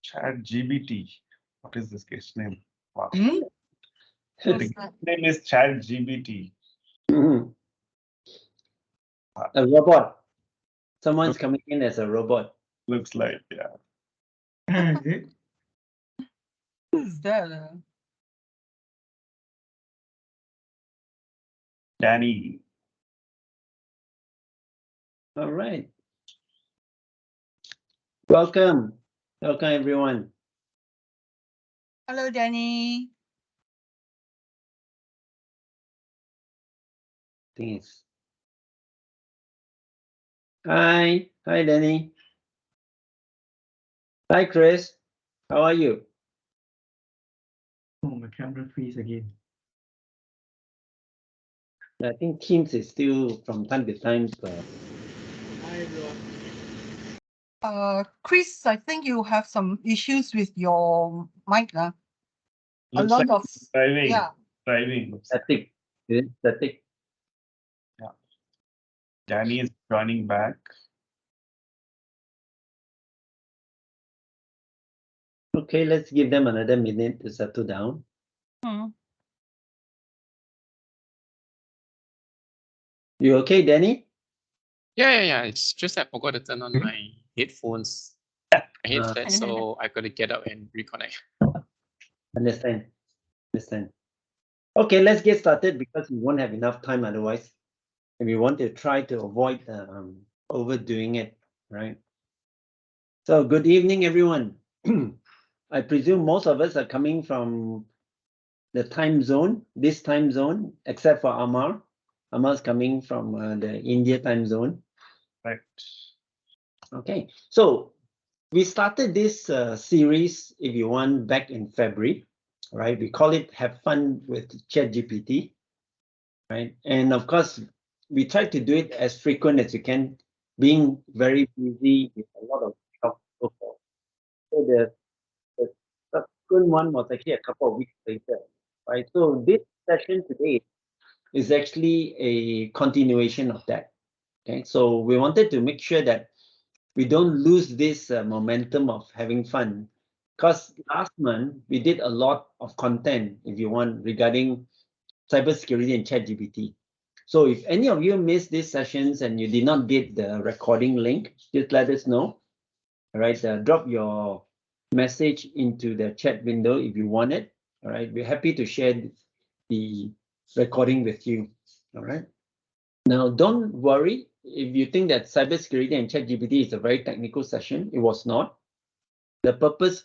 ChatGPT. What is this guy's name? Wow. Hmm? The What's guy's that? name is ChatGPT. Mhm. A robot. Someone's coming in as a robot. Looks like, yeah. Is it? Who's that? Danny. All right. Welcome. Welcome, everyone. Hello, Danny. Thanks. Hi. Hi, Danny. Hi, Chris. How are you? Oh, my camera freeze again. I think Teams is still from time to time. Hi, everyone. Chris, I think you have some issues with your mic. A Looks lot like of driving. yeah. Driving. Static. Is it static? Danny is joining back. Okay, let's give them another minute to settle down. Hmm. You okay, Danny? Yeah. It's just I forgot to turn on my headphones, headset, so I got to get up and reconnect. Understand. Understand. Okay, let's get started because we won't have enough time otherwise. And we want to try to avoid overdoing it, right? So good evening, everyone. I presume most of us are coming from the time zone, this time zone, except for Amar. Amar's coming from the India time zone. Right. Okay, so we started this series, if you want, back in February, right? We call it Have Fun with ChatGPT, right? And of course, we try to do it as frequent as you can, being very busy with a lot of stuff. So the subsequent one was actually a couple of weeks later, right? So this session today is actually a continuation of that. Okay, so we wanted to make sure that we don't lose this momentum of having fun, because last month we did a lot of content, if you want, regarding cybersecurity and ChatGPT. So if any of you missed these sessions and you did not get the recording link, just let us know. All right, drop your message into the chat window if you want it. All right, we're happy to share the recording with you. All right. Now, don't worry if you think that cybersecurity and ChatGPT is a very technical session. It was not. The purpose,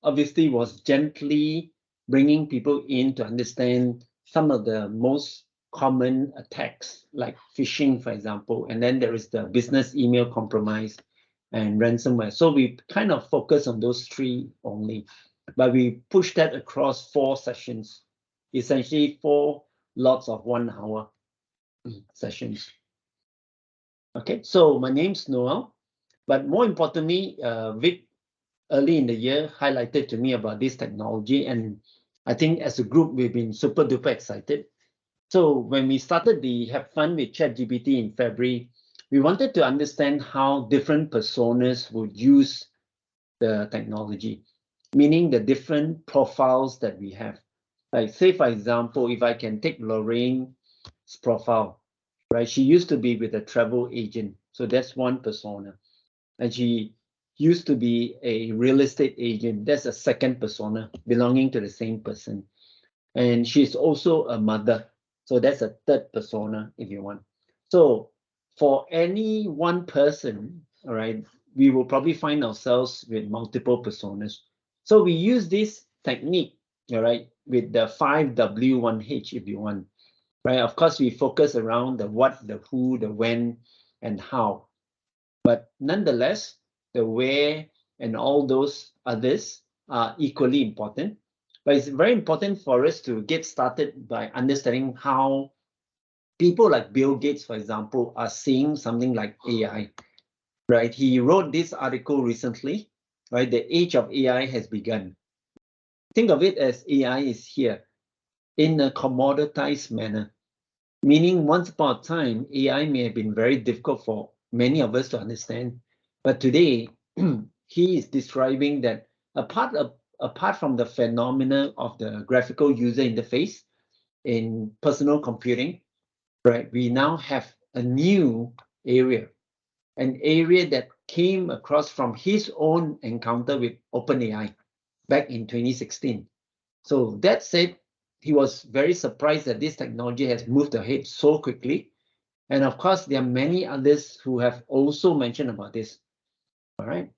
obviously, was gently bringing people in to understand some of the most common attacks, like phishing, for example. And then there is the business email compromise and ransomware. So we kind of focus on those three only, but we push that across 4 sessions, essentially 4 lots of 1 hour sessions. Okay, so my name's Noel, but more importantly, Vic early in the year highlighted to me about this technology, and I think as a group we've been super duper excited. So when we started the Have Fun with ChatGPT in February, we wanted to understand how different personas would use the technology, meaning the different profiles that we have. Like, say, for example, if I can take Lorraine's profile, right? She used to be with a travel agent. So that's one persona. And she used to be a real estate agent. That's a second persona belonging to the same person. And she's also a mother. So that's a third persona, if you want. So for any one person, all right, we will probably find ourselves with multiple personas. So we use this technique, all right, with the 5W1H, if you want, right? Of course, we focus around the what, the who, the when, and how. But nonetheless, the where and all those others are equally important. But it's very important for us to get started by understanding how people like Bill Gates, for example, are seeing something like AI, right? He wrote this article recently, right? The age of AI has begun. Think of it as AI is here in a commoditized manner, meaning once upon a time, AI may have been very difficult for many of us to understand. But today, he is describing that apart from the phenomena of the graphical user interface in personal computing, right? We now have a new area, an area that came across from his own encounter with OpenAI back in 2016. So that said, he was very surprised that this technology has moved ahead so quickly. And of course, there are many others who have also mentioned about this. All right.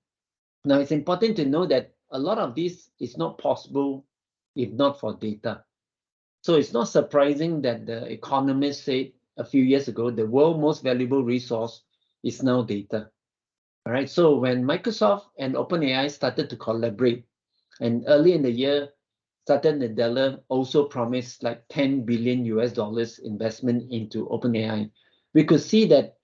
Now, it's important to know that a lot of this is not possible if not for data. So it's not surprising that the economist said a few years ago, the world's most valuable resource is now data. All right. So when Microsoft and OpenAI started to collaborate, and early in the year, Satya Nadella also promised like 10 billion US dollars investment into OpenAI, we could see that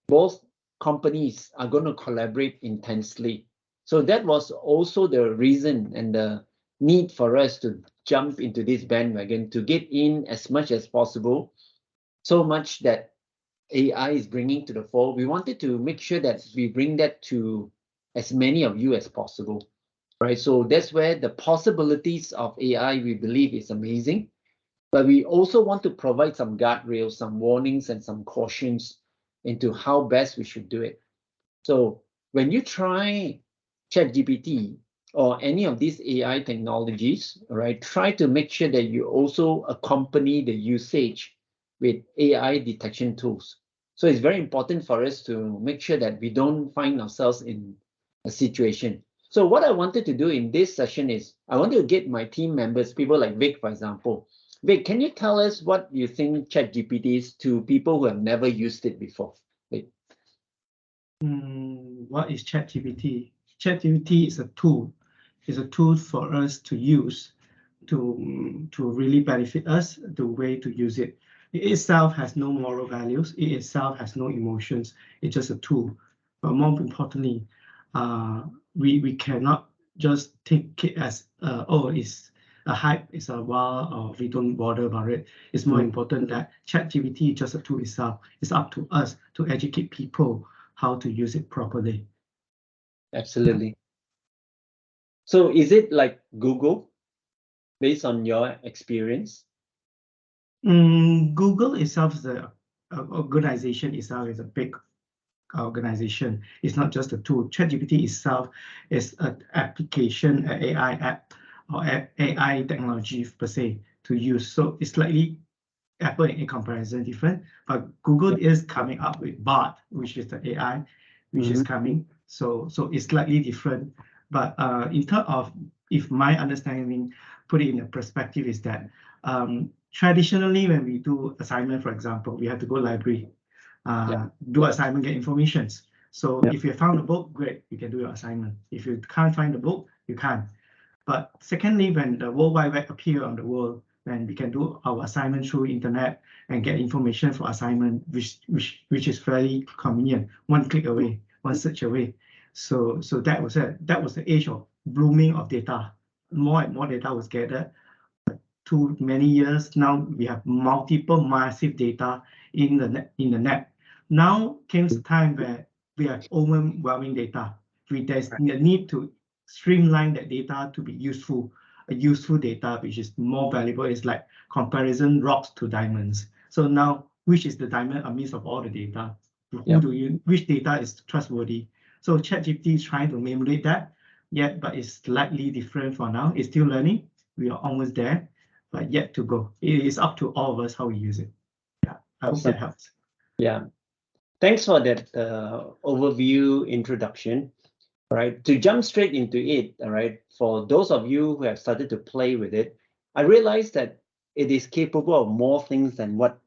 both companies are going to collaborate intensely. So that was also the reason and the need for us to jump into this bandwagon to get in as much as possible, so much that AI is bringing to the fore. We wanted to make sure that we bring that to as many of you as possible, right? So that's where the possibilities of AI, we believe, is amazing. But we also want to provide some guardrails, some warnings, and some cautions into how best we should do it. So when you try ChatGPT or any of these AI technologies, right, try to make sure that you also accompany the usage with AI detection tools. So it's very important for us to make sure that we don't find ourselves in a situation. So what I wanted to do in this session is I want to get my team members, people like Vic, for example. Vic, can you tell us what you think ChatGPT is to people who have never used it before? Vic. What is ChatGPT? ChatGPT is a tool. It's a tool for us to use to really benefit us, the way to use it. It itself has no moral values. It itself has no emotions. It's just a tool. But more importantly, we cannot just take it as, oh, it's a hype, it's a wow, or we don't bother about it. It's more important that ChatGPT is just a tool itself. It's up to us to educate people how to use it properly. Absolutely. So is it like Google, based on your experience? Google itself is a organization itself is a big organization. It's not just a tool. ChatGPT itself is an application, an AI app or AI technology per se to use. So it's slightly Apple in comparison different, but Google is coming up with Bard, which is the AI, which is coming. So it's slightly different. But in terms of, if my understanding, put it in a perspective, is that traditionally when we do assignment, for example, we have to go library, do assignment, get informations. So if you found a book, great, you can do your assignment. If you can't find the book, you can't. But secondly, when the World Wide Web appear on the world, when we can do our assignment through internet and get information for assignment, which is very convenient, one click away, one search away. So that was it. That was the age of blooming of data. More and more data was gathered. Too many years now, we have multiple massive data in the net. Now comes the time where we have overwhelming data. There's a need to streamline that data to be useful. A useful data which is more valuable is like comparison rocks to diamonds. So now, which is the diamond amidst of all the data? Which data is trustworthy? So ChatGPT is trying to emulate that, but it's slightly different for now. It's still learning. We are almost there, but yet to go. It is up to all of us how we use it. Yeah, I hope that helps. Yeah, thanks for that overview introduction. All right, to jump straight into it, all right, for those of you who have started to play with it, I realized that it is capable of more things than what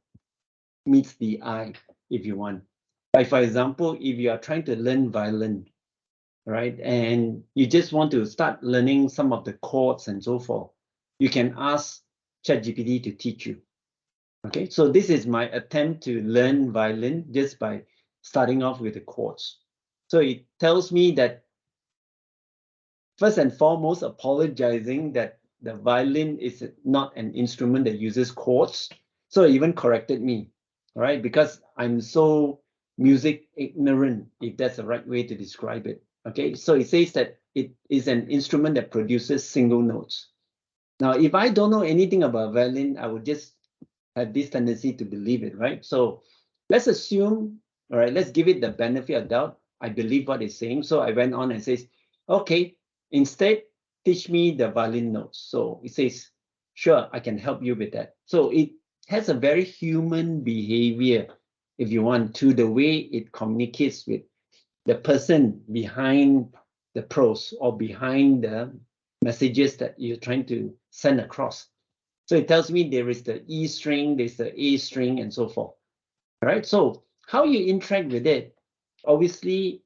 meets the eye, if you want. Like, for example, if you are trying to learn violin, right, and you just want to start learning some of the chords and so forth, you can ask ChatGPT to teach you. Okay, so this is my attempt to learn violin just by starting off with the chords. So it tells me that first and foremost, apologizing that the violin is not an instrument that uses chords. So it even corrected me, all right, because I'm so music ignorant, if that's the right way to describe it. Okay, so it says that it is an instrument that produces single notes. Now, if I don't know anything about violin, I would just have this tendency to believe it, right? So let's assume, all right, let's give it the benefit of doubt. I believe what it's saying. So I went on and says, okay, instead, teach me the violin notes. So it says, sure, I can help you with that. So it has a very human behavior, if you want, to the way it communicates with the person behind the prose or behind the messages that you're trying to send across. So it tells me there is the E string, there's the A string, and so forth. All right. So how you interact with it obviously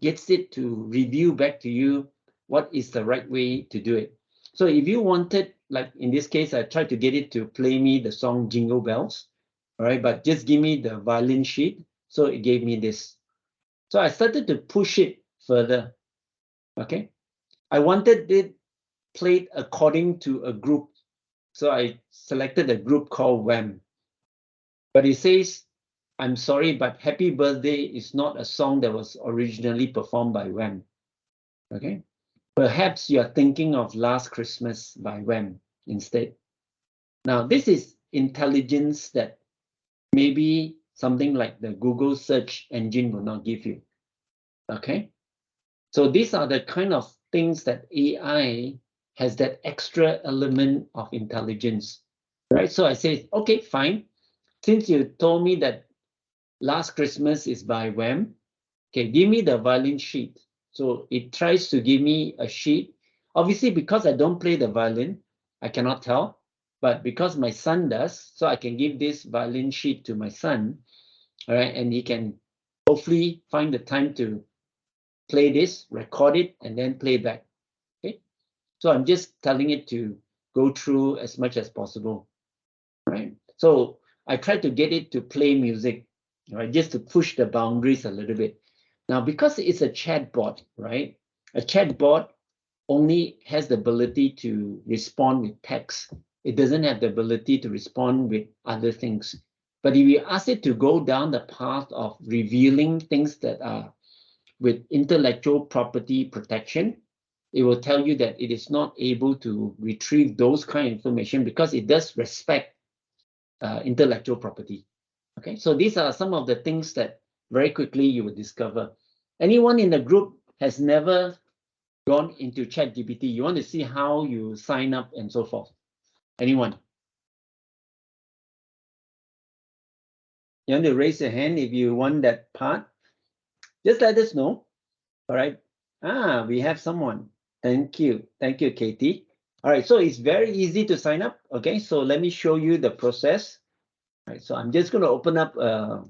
gets it to review back to you what is the right way to do it. So if you wanted, like in this case, I tried to get it to play me the song Jingle Bells, all right, but just give me the violin sheet. So it gave me this. So I started to push it further. Okay. I wanted it played according to a group. So I selected a group called Wham. But it says, I'm sorry, but Happy Birthday is not a song that was originally performed by Wham. Okay. Perhaps you're thinking of Last Christmas by Wham instead. Now, this is intelligence that maybe something like the Google search engine will not give you. Okay. So these are the kind of things that AI has that extra element of intelligence, right? So I say, okay, fine. Since you told me that Last Christmas is by Wham, okay, give me the violin sheet. So it tries to give me a sheet. Obviously, because I don't play the violin, I cannot tell. But because my son does, so I can give this violin sheet to my son, all right, and he can hopefully find the time to play this, record it, and then play back. Okay, so I'm just telling it to go through as much as possible, right? So I try to get it to play music, right, just to push the boundaries a little bit. Now, because it's a chatbot, right? A chatbot only has the ability to respond with text. It doesn't have the ability to respond with other things. But if you ask it to go down the path of revealing things that are with intellectual property protection, it will tell you that it is not able to retrieve those kind of information because it does respect intellectual property. Okay, so these are some of the things that very quickly you will discover. Anyone in the group has never gone into ChatGPT? You want to see how you sign up and so forth? Anyone? You want to raise your hand if you want that part? Just let us know. All right. Ah, we have someone. Thank you. Thank you, Katie. All right, so it's very easy to sign up. Okay, so let me show you the process. All right, so I'm just going to open up a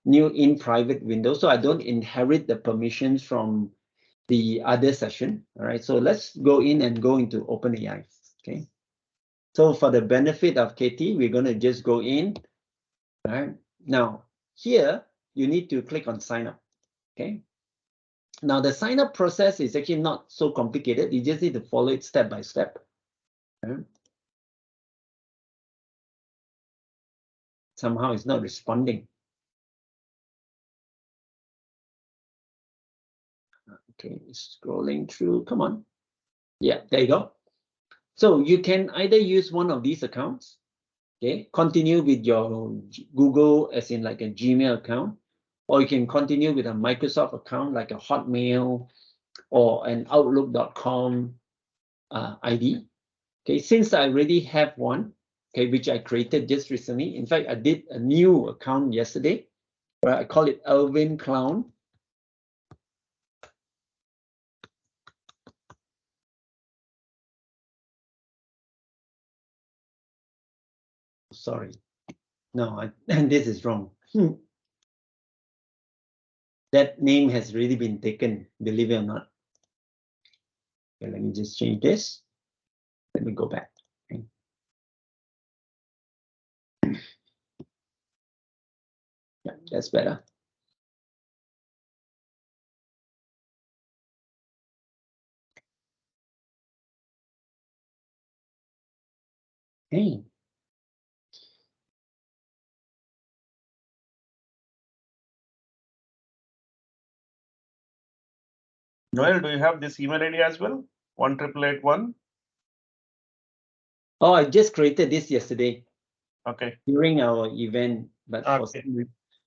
new in private window so I don't inherit the permissions from the other session. All right, so let's go in and go into OpenAI. Okay, so for the benefit of Katie, we're going to just go in. All right, now here you need to click on sign up. Okay, now the sign up process is actually not so complicated. You just need to follow it step by step. Okay. Somehow it's not responding. Okay, scrolling through. Come on. Yeah, there you go. So you can either use one of these accounts, okay, continue with your Google as in like a Gmail account, or you can continue with a Microsoft account like a Hotmail or an Outlook.com ID. Okay, since I already have one, okay, which I created just recently. In fact, I did a new account yesterday, where I call it Alvin Clown. Sorry, no, this is wrong. That name has really been taken, believe it or not. Okay, let me just change this. Let me go back. Okay. Yeah, that's better. Hey. Noel, do you have this email ID as well? 18881. Oh, I just created this yesterday Okay. during our event, but Okay.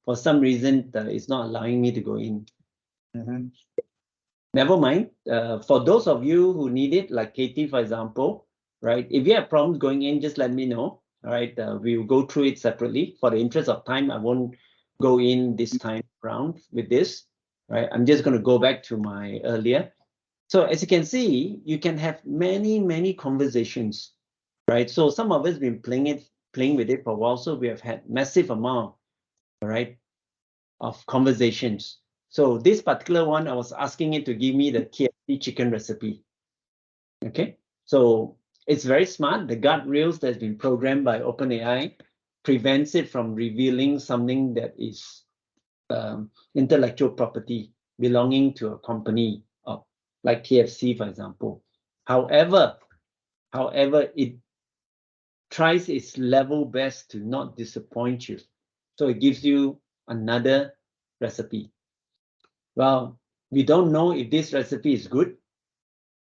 for some reason it's not allowing me to go in. Mhm. Never mind. For those of you who need it, like Katie, for example, right? If you have problems going in, just let me know. All right, we will go through it separately. For the interest of time, I won't go in this time around with this. Right, I'm just going to go back to my earlier. So as you can see, you can have many conversations, right? So some of us been playing with it for a while. So we have had massive amount, all right, of conversations. So this particular one, I was asking it to give me the KFC chicken recipe. Okay, so it's very smart. The guardrails that's been programmed by OpenAI prevents it from revealing something that is intellectual property belonging to a company like KFC, for example. However, it tries its level best to not disappoint you. So it gives you another recipe. Well, we don't know if this recipe is good.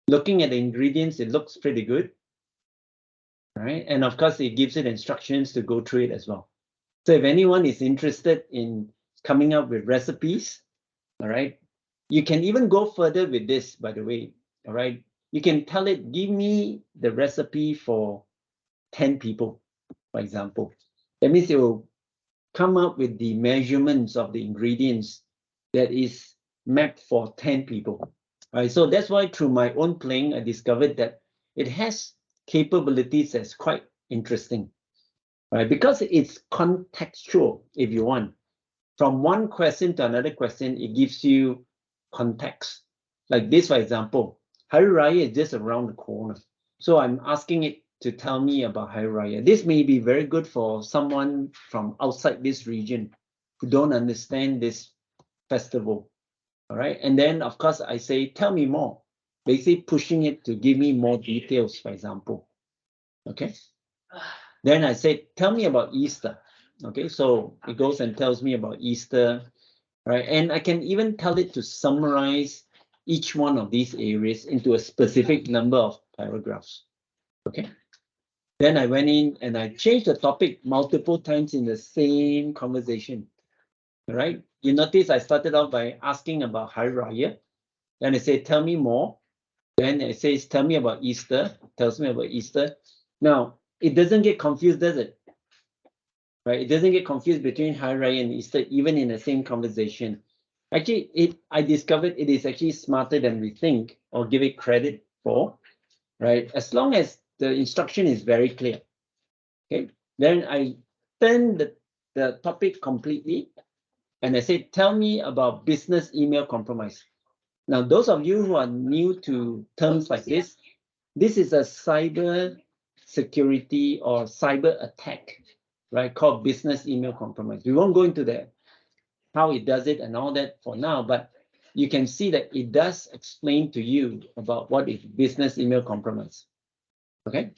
Looking at the ingredients, it looks pretty good, right? And of course, it gives it instructions to go through it as well. So if anyone is interested in coming up with recipes, all right, you can even go further with this, by the way, all right? You can tell it, give me the recipe for 10 people, for example. That means it will come up with the measurements of the ingredients that is mapped for 10 people. Right, so that's why through my own playing, I discovered that it has capabilities that's quite interesting, right? Because it's contextual, if you want. From one question to another question, it gives you context. Like this, for example, Hari Raya is just around the corner. So I'm asking it to tell me about Hari Raya. This may be very good for someone from outside this region who don't understand this festival. All right. And then, of course, I say, tell me more, basically pushing it to give me more details, for example. Okay. Then I say, tell me about Easter. Okay. So it goes and tells me about Easter. Right. And I can even tell it to summarize each one of these areas into a specific number of paragraphs. Okay. Then I went in and I changed the topic multiple times in the same conversation. All right. You notice I started off by asking about Hari Raya. Then I say, tell me more. Then it says, tell me about Easter. Tells me about Easter. Now, it doesn't get confused, does it? Right? It doesn't get confused between Hari Raya and Easter, even in the same conversation. Actually, I discovered it is actually smarter than we think or give it credit for, right? As long as the instruction is very clear. Okay. Then I turn the topic completely and I say, tell me about business email compromise. Now, those of you who are new to terms like this is a cyber security or cyber attack, right? Called business email compromise. We won't go into that, how it does it and all that for now, but you can see that it does explain to you about what is business email compromise. Okay,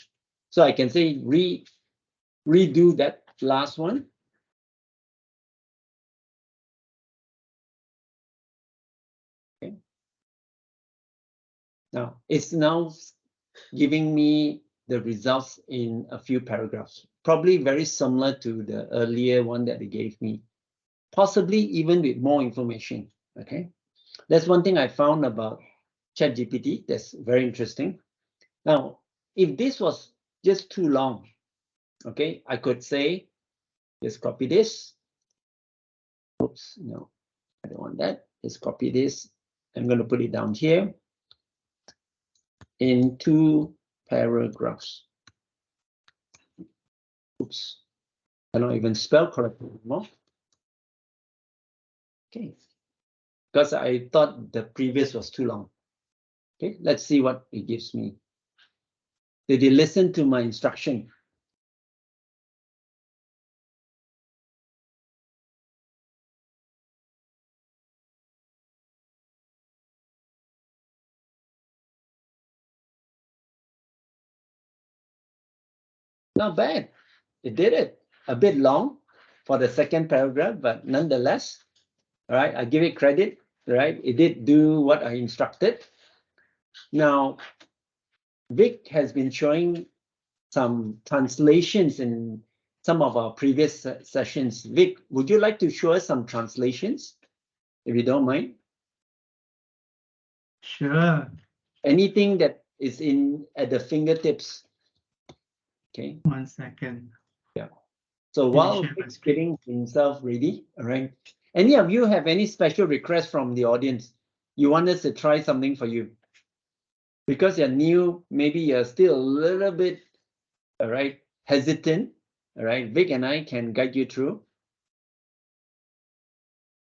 so I can say redo that last one. Okay. Now it's giving me the results in a few paragraphs, probably very similar to the earlier one that they gave me, possibly even with more information. Okay, that's one thing I found about ChatGPT that's very interesting. Now, if this was just too long, okay, I could say, just copy this. Oops, no, I don't want that. Just copy this. I'm going to put it down here in 2 paragraphs. Oops, I don't even spell correctly anymore. Okay, because I thought the previous was too long. Okay, let's see what it gives me. Did you listen to my instruction? Not bad. It did it. A bit long for the second paragraph, but nonetheless, all right, I give it credit. right? It did do what I instructed. Now, Vic has been showing some translations in some of our previous sessions. Vic, would you like to show us some translations, if you don't mind? Sure. Anything that is at the fingertips. Okay. 1 second. So Let me while share my Vic's screen. getting himself ready, all right. Any of you have any special requests from the audience? You want us to try something for you? Because you're new, maybe you're still a little bit, all right, hesitant. All right, Vic and I can guide you through.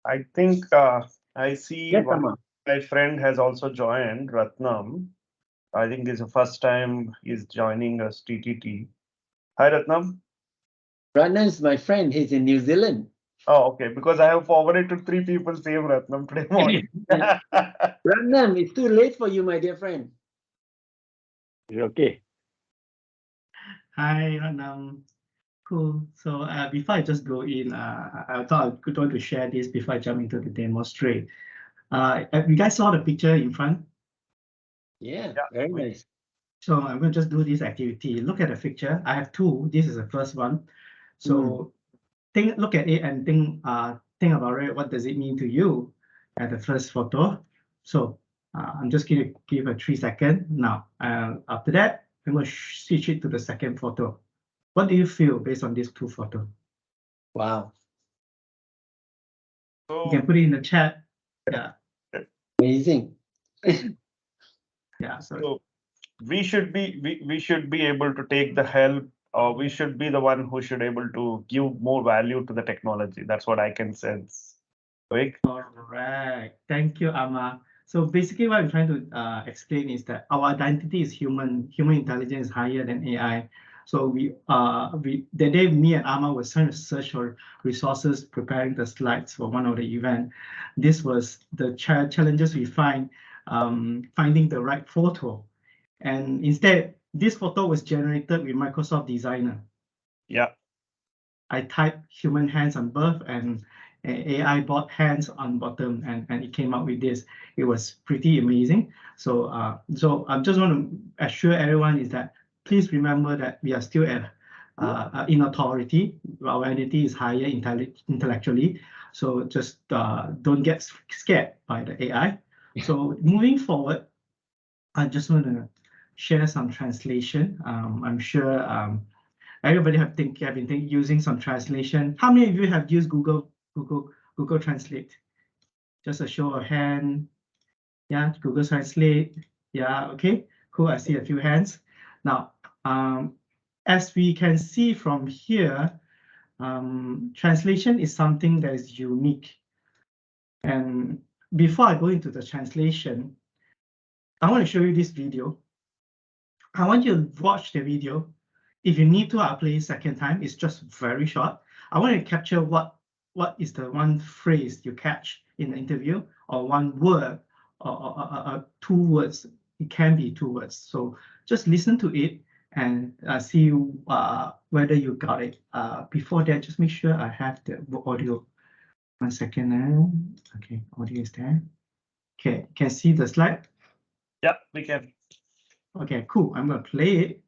I think I see Yes, one Amma. my friend has also joined, Ratnam. I think this is the first time he's joining us, TTT. Hi, Ratnam. Ratnan is my friend. He's in New Zealand. Oh, okay. Because I have forwarded to 3 people, same Ratnam today morning. Ratnam, it's too late for you, my dear friend. Okay. Hi, Ranam. Cool. So before I just go in, I thought I could want to share this before I jump into the demonstrate. You guys saw the picture in front? Yeah, Yeah, very nice. So I'm going to just do this activity. Look at the picture. I have two. This is the first one. So look at it and think about it. What does it mean to you at the first photo? So I'm just going to give a 3 second. Now, after that, I'm going to switch it to the second photo. What do you feel based on these two photos? Wow. You can So put it in the chat. Yeah, Amazing. yeah. So so we should be we should be able to take the help, or we should be the one who should able to give more value to the technology. That's what I can sense. Vic? correct. Thank you, Amma. So basically what I'm trying to explain is that our identity is human. Human intelligence is higher than AI. So the day me and Amma was trying to search for resources, preparing the slides for one of the event, this was the challenges we find, finding the right photo. And instead, this photo was generated with Microsoft Designer. Yeah. I typed human hands on birth and AI bot hands on bottom, and it came up with this. It was pretty amazing. So I just want to assure everyone is that please remember that we are still at in authority. Our identity is higher intellectually. So just don't get scared by the AI. So moving forward, I just want to share some translation. I'm sure everybody have been using some translation. How many of you have used Google Translate? Just a show of hand. Yeah, Google Translate. Yeah, okay, cool. I see a few hands. Now, as we can see from here, translation is something that is unique. And before I go into the translation, I want to show you this video. I want you to watch the video. If you need to, I'll play it second time. It's just very short. I want to capture what is the one phrase you catch in the interview, or one word, or 2 words. It can be 2 words. So just listen to it and see whether you got it. Before that, just make sure I have the audio. 1 second now. Okay, audio is there. Okay, can see the slide? Yeah, we can. Okay, cool. I'm going to play it.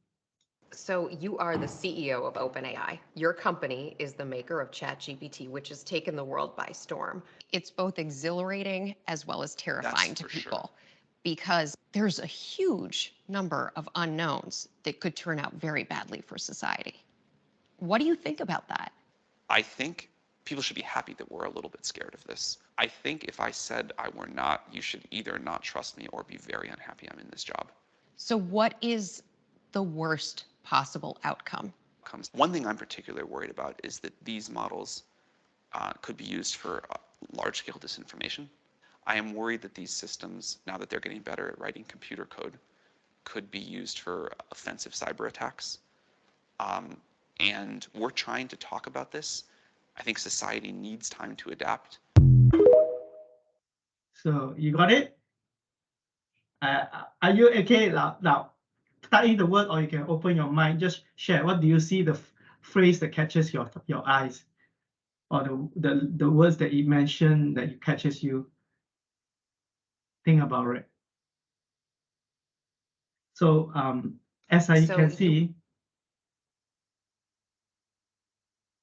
So you are the CEO of OpenAI. Your company is the maker of ChatGPT, which has taken the world by storm. It's both exhilarating as well as terrifying to people because there's a huge number of unknowns that could turn out very badly for society. What do you think about that? I think people should be happy that we're a little bit scared of this. I think if I said I were not, you should either not trust me or be very unhappy I'm in this job. So what is the worst possible outcome? One thing I'm particularly worried about is that these models could be used for large-scale disinformation. I am worried that these systems, now that they're getting better at writing computer code, could be used for offensive cyber attacks. And we're trying to talk about this. I think society needs time to adapt. So you got it? Are you okay now? Type in the word, or you can open your mind. Just share. What do you see the phrase that catches your eyes, or the words that it mentioned that catches you? think about it. So as you So can see,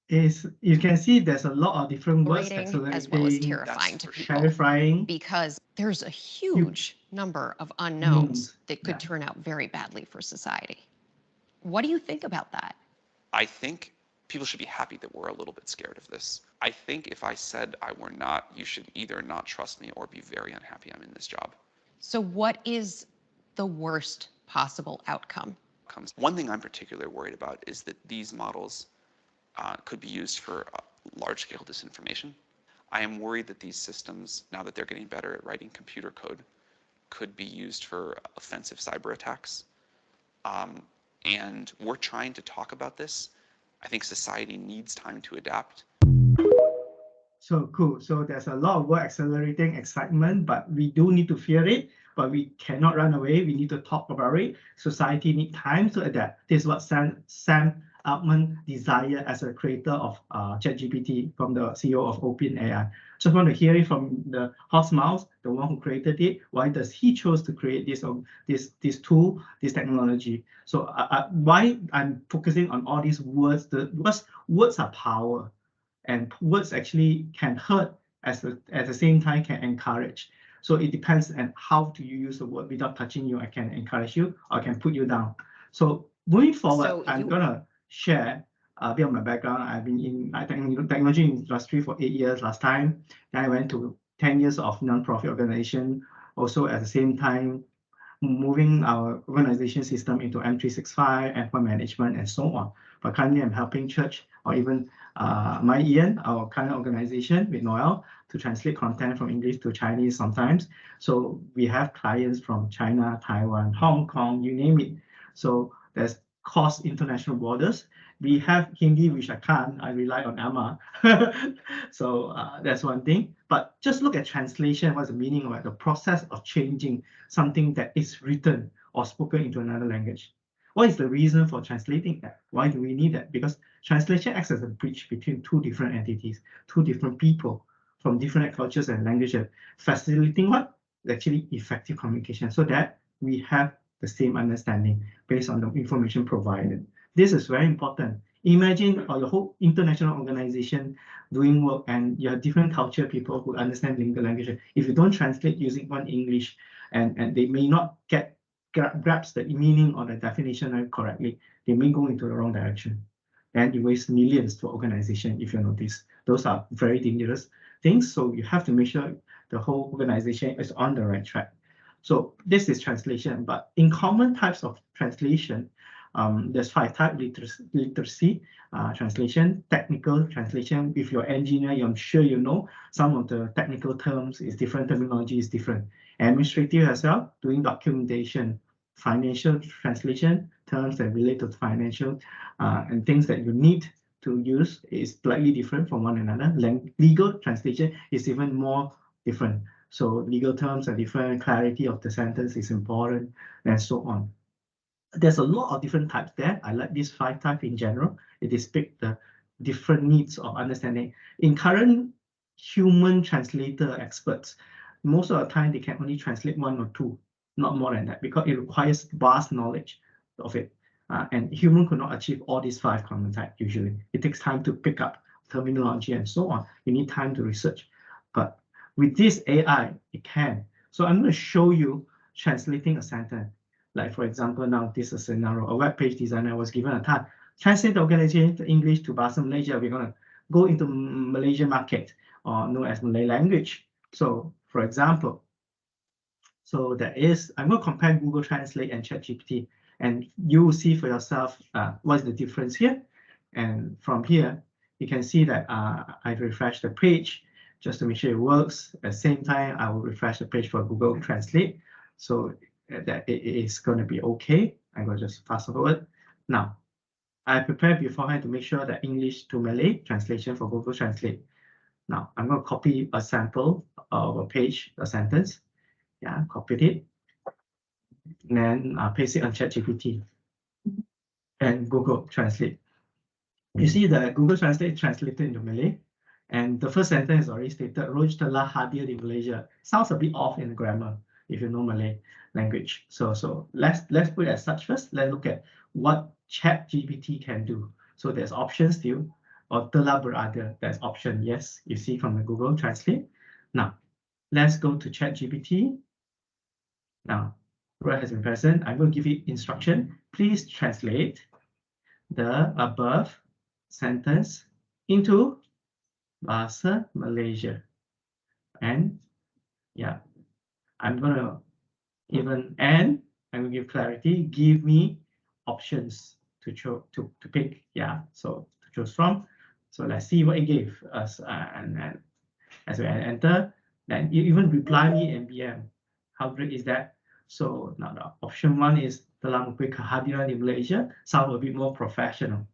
you can see there's a lot of different words, rating as well as accelerating, terrifying to for people clarifying, because there's a huge number of unknowns unknowns, that could yeah. turn out very badly for society. What do you think about that? I think people should be happy that we're a little bit scared of this. I think if I said I were not, you should either not trust me or be very unhappy I'm in this job. So what is the worst possible outcome? One thing I'm particularly worried about is that these models could be used for large-scale disinformation. I am worried that these systems, now that they're getting better at writing computer code, could be used for offensive cyber attacks. And we're trying to talk about this. I think society needs time to adapt. So cool. So there's a lot of work, accelerating, excitement, but we do need to fear it, but we cannot run away. We need to talk about it. Society needs time to adapt. This is what Sam Altman desired as a creator of ChatGPT, from the CEO of OpenAI. Just want to hear it from the horse mouth, the one who created it. Why does he chose to create this tool, this technology? So why I'm focusing on all these words? Because words are power. And words actually can hurt at the same time can encourage. So it depends on how do you use the word. Without touching you, I can encourage you, or I can put you down. So moving forward, I'm gonna share a bit of my background. I've been in technology industry for 8 years last time. Then I went to 10 years of non-profit organization. Also at the same time, moving our organization system into M365, endpoint management, and so on. But currently, I'm helping church or even my Ian, our current organization with Noel, to translate content from English to Chinese sometimes. So we have clients from China, Taiwan, Hong Kong, you name it. So there's cross international borders. We have Hindi, which I can't. I rely on Emma. So that's one thing. But just look at translation. What's the meaning of it? The process of changing something that is written or spoken into another language. What is the reason for translating that? Why do we need that? Because translation acts as a bridge between two different entities, two different people from different cultures and languages, facilitating what? Actually effective communication, so that we have the same understanding based on the information provided. This is very important. Imagine the whole international organization doing work, and you have different culture people who understand the language. If you don't translate using one English, and they may not grasp the meaning or the definition correctly, they may go into the wrong direction. And you waste millions to organization. If you notice, those are very dangerous things. So you have to make sure the whole organization is on the right track. So this is translation, but in common types of translation, there's 5 types: literacy translation, technical translation. If you're an engineer, I'm sure you know some of the technical terms is different, terminology is different. Administrative as well, doing documentation. Financial translation, terms that relate to financial and things that you need to use is slightly different from one another. Legal translation is even more different. So legal terms are different, clarity of the sentence is important, and so on. There's a lot of different types there. I like these 5 types in general. It depicts the different needs of understanding. In current human translator experts, most of the time they can only translate 1 or 2, not more than that, because it requires vast knowledge of it. And human could not achieve all these 5 common types usually. It takes time to pick up terminology and so on. You need time to research. But with this AI, it can. So I'm going to show you translating a sentence. Like for example, now this is a scenario. A web page designer was given a task: translate the organization to English to Bahasa Malaysia. We're going to go into Malaysian market, or known as Malay language. So for example, so I'm going to compare Google Translate and ChatGPT, and you will see for yourself what's the difference here. And from here, you can see that I've refreshed the page just to make sure it works. At the same time, I will refresh the page for Google Translate, so that it is going to be okay. I'm going to just fast forward. Now, I prepared beforehand to make sure that English to Malay translation for Google Translate. Now, I'm going to copy a sample of a page, a sentence. Yeah, copied it. And then paste it on ChatGPT and Google Translate. You see that Google Translate translated into Malay. And the first sentence is already stated, Roj telah hadir di Malaysia. Sounds a bit off in the grammar. if you know Malay language. So let's put it as such first. Let's look at what ChatGPT can do. So there's options still, or telah berada. There's option yes. You see from the Google Translate. Now let's go to ChatGPT. Now, word has been present. I'm going to give you instruction. Please translate the above sentence into Bahasa Malaysia. And yeah, I'm going to I'm going to give clarity. Give me options to pick. Yeah, so to choose from. So let's see what it gave us. And as we enter, then you even reply me MBM. How great is that? So now the option 1 is telah mengakui kehadiran di Malaysia. Sound a bit more professional.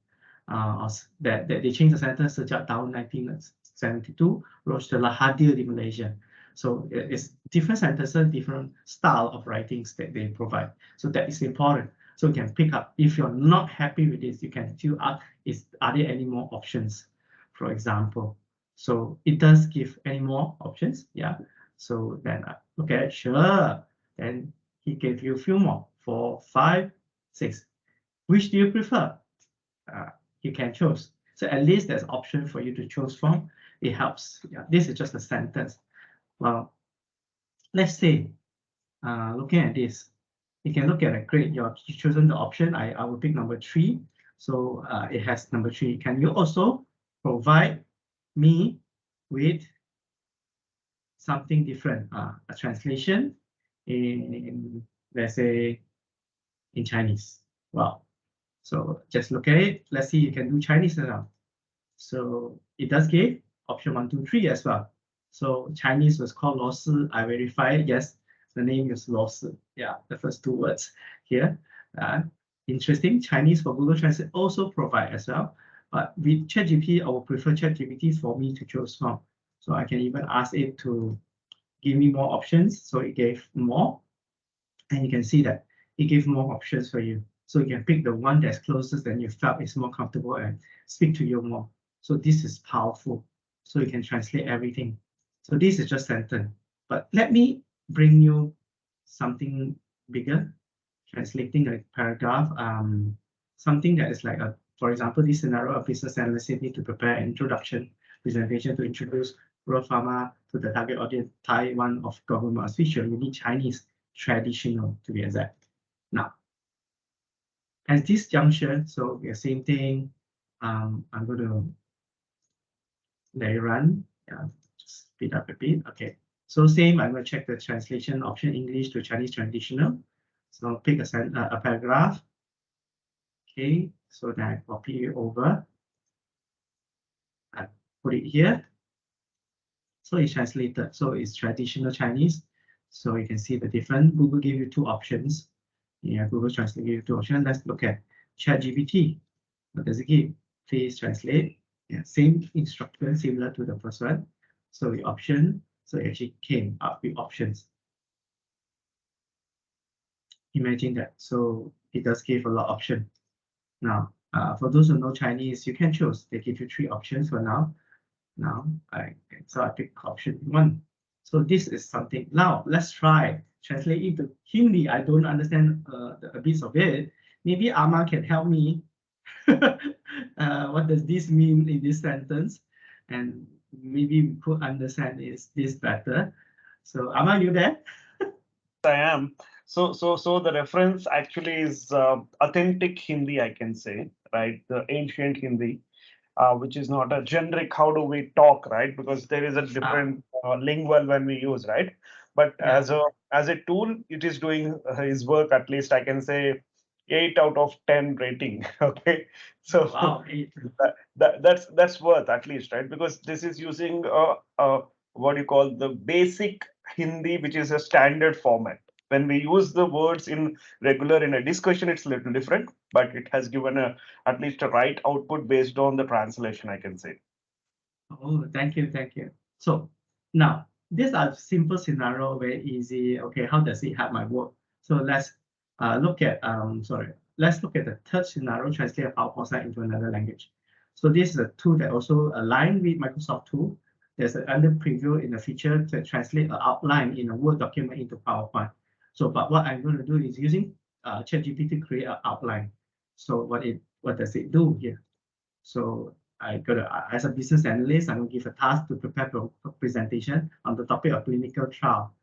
That they changed the sentence sejak tahun 1972, Roche telah hadir di Malaysia. So it's different sentences, different style of writings that they provide. So that is important. So you can pick up. If you're not happy with this, you can still ask, are there any more options? For example, so it does give any more options. Yeah. So then okay, sure. Then he gave you a few more, 4, 5, 6. Which do you prefer? You can choose. So at least there's option for you to choose from. It helps. Yeah, this is just a sentence. Well, let's say, looking at this, you can look at a grade. You've chosen the option. I will pick number 3. So it has number 3. Can you also provide me with something different, a translation in, let's say, in Chinese? Well, so just look at it. Let's see, you can do Chinese now. So it does give option 1, 2, 3 as well. So Chinese was called 螺丝. I verified, yes, the name is 螺丝. Yeah, the first 2 words here. Interesting. Chinese for Google Translate also provide as well. But with ChatGPT, I would prefer ChatGPT for me to choose from. So I can even ask it to give me more options. So it gave more. And you can see that it gave more options for you. So you can pick the one that's closest and you felt is more comfortable and speak to you more. So this is powerful. So you can translate everything. So this is just sentence. But let me bring you something bigger. Translating a paragraph, something that is like for example, this scenario, a business analyst need to prepare an introduction presentation to introduce rural pharma to the target audience, Taiwan of government feature. You need Chinese traditional to be exact. Now, at this juncture, so the same thing. I'm going to let it run. Yeah, just speed up a bit. Okay. So same, I'm going to check the translation option English to Chinese traditional. So I'll pick a paragraph. Okay, so then I copy it over. I put it here. So it's translated. So it's traditional Chinese. So you can see the different. Google gave you 2 options. Yeah, Google Translate gave you 2 options. Let's look at ChatGPT. What does it give? Please translate. Yeah, same instruction, similar to the first one. So the option, so it actually came up with options. Imagine that. So it does give a lot of options. Now, for those who know Chinese, you can choose. They give you 3 options for now. I pick option 1. So this is something. Now let's try translate into Hindi. I don't understand a bit of it. Maybe Amma can help me. What does this mean in this sentence? And maybe we could understand this better. So Amma, you there? I am. So the reference actually is authentic Hindi, I can say, right? The ancient Hindi, which is not a generic how do we talk, right? Because there is a different lingual when we use, right? But Yeah. as a tool, it is doing his work. At least I can say 8 out of 10 rating. Okay, so Wow. that's worth at least, right? Because this is using what you call the basic Hindi, which is a standard format. When we use the words in regular in a discussion, it's a little different, but it has given at least a right output based on the translation, I can say. Oh, thank you. So now these are simple scenario, very easy. Okay, how does it help my work? So let's look at let's look at the third scenario, translate a PowerPoint slide into another language. So this is a tool that also aligned with Microsoft tool. there's an under preview in the feature to translate an outline in a Word document into PowerPoint. So, but what I'm going to do is using ChatGPT to create an outline. So what does it do here? So I got to, as a business analyst, I'm going to give a task to prepare a presentation on the topic of clinical trial.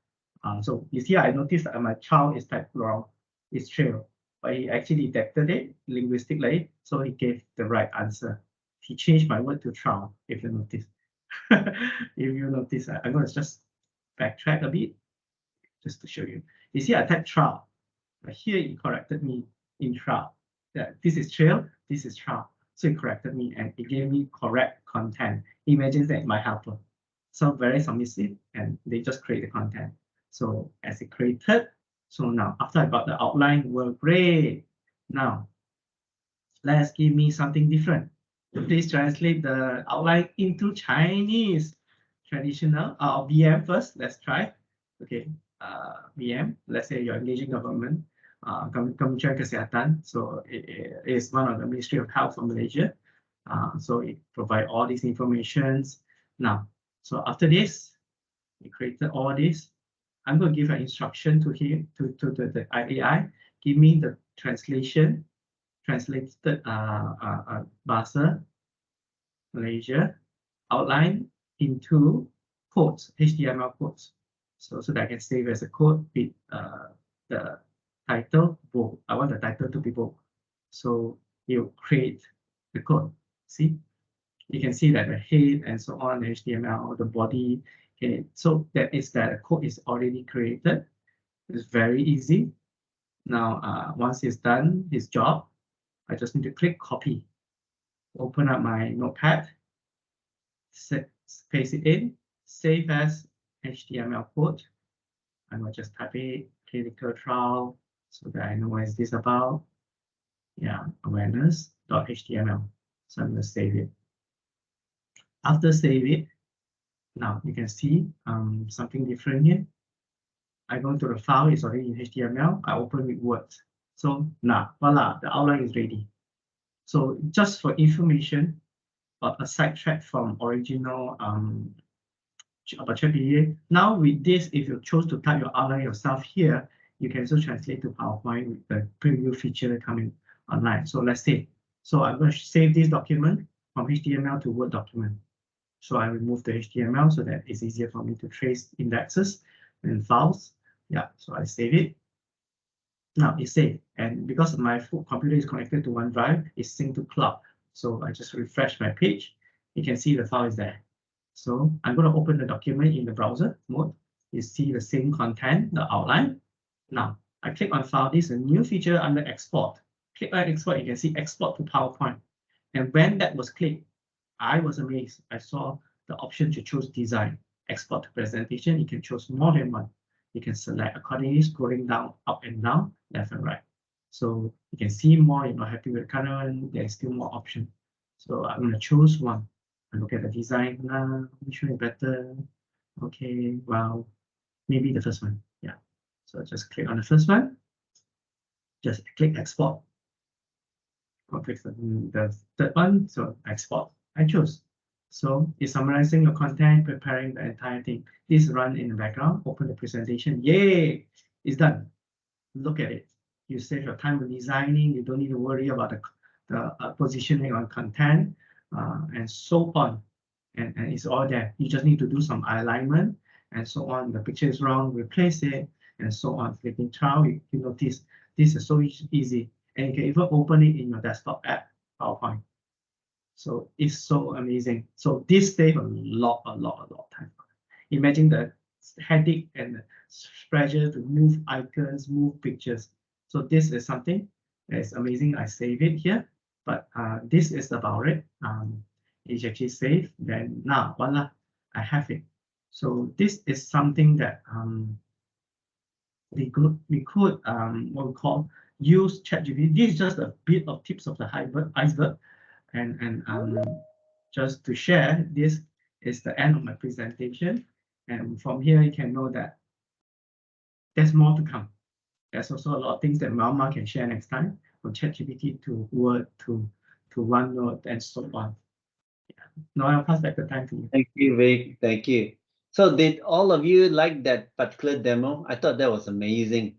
So you see, I noticed that my child is typed wrong, it's trail, but he actually detected it linguistically, so he gave the right answer. He changed my word to trial, if you notice. If you notice, I'm going to just backtrack a bit, just to show you. You see, I typed trial, but here he corrected me in trial. Yeah, this is trail, this is trial. So he corrected me and it gave me correct content. Imagine that my helper. So very submissive, and they just create the content. So as it created, so now after I got the outline, well, great. Now let's give me something different. Please translate the outline into Chinese traditional BM first. Let's try. Okay, BM. Let's say you're engaging government, Kementerian Kesehatan. So it is one of the Ministry of Health of Malaysia. So it provide all these informations. Now, so after this, we created all this. I'm going to give an instruction to him, to the AI. Give me the translation, translated Bahasa Malaysia outline into codes, HTML codes. So that I can save as a code with the title bold. I want the title to be bold. So you create the code. See, you can see that the head and so on, the HTML, the body. Okay, so that is that the code is already created. It's very easy. Now, once it's done his job, I just need to click copy. Open up my notepad, paste it in, save as HTML code. I will just type it, clinical trial, so that I know what is this about. Yeah, awareness.html. So I'm going to save it. After save it, now you can see something different here. I go to the file, it's already in HTML. I open with Word. So now, voila, the outline is ready. So just for information, a sidetrack from original about ChatGPT. Now with this, if you chose to type your outline yourself here, you can also translate to PowerPoint with the preview feature coming online. So let's say, so I'm going to save this document from HTML to Word document. So I remove the HTML so that it's easier for me to trace indexes and files. Yeah, so I save it. Now it's saved, and because my full computer is connected to OneDrive, it's synced to cloud. So I just refresh my page. You can see the file is there. So I'm going to open the document in the browser mode. You see the same content, the outline. Now I click on file. This is a new feature under export. Click on export, you can see export to PowerPoint. And when that was clicked, I was amazed. I saw the option to choose design, export to presentation. You can choose more than one. You can select accordingly, scrolling down, up and down, left and right. So you can see more. You're not happy with the current one, there's still more option. So I'm going to choose one. I look at the design now, which one is better? Okay, well, maybe the first one. Yeah. So just click on the first one. Just click export. I'll click the third one. So export. I choose. So it's summarizing your content, preparing the entire thing. This run in the background, open the presentation. Yay! It's done. Look at it. You save your time with designing. You don't need to worry about the positioning on content and so on. And it's all there. You just need to do some alignment and so on. The picture is wrong, replace it, and so on. Clicking trial, you notice this is so easy. And you can even open it in your desktop app, PowerPoint. So it's so amazing. So this saves a lot of time. Imagine the headache and the pressure to move icons, move pictures. So this is something that is amazing. I save it here, but this is about it. It's actually saved. Then now, voila, I have it. So this is something that we could what we call use ChatGPT. This is just a bit of tips of the iceberg. And just to share, this is the end of my presentation. And from here, you can know that there's more to come. There's also a lot of things that Mama can share next time, from ChatGPT to Word to OneNote and so on. Yeah. No, I'll pass back the time to you. Thank you, Vic. Thank you. So did all of you like that particular demo? I thought that was amazing.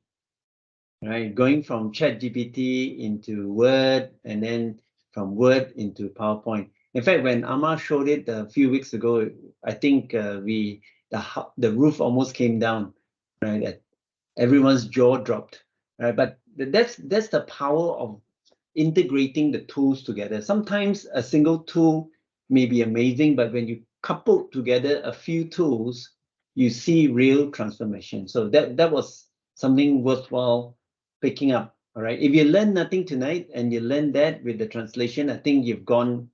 Right, going from ChatGPT into Word and then from Word into PowerPoint. In fact, when Amar showed it a few weeks ago, I think the roof almost came down. Right, everyone's jaw dropped. Right, but that's the power of integrating the tools together. Sometimes a single tool may be amazing, but when you couple together a few tools, you see real transformation. So that was something worthwhile picking up. All right. If you learn nothing tonight and you learn that with the translation, I think you've gone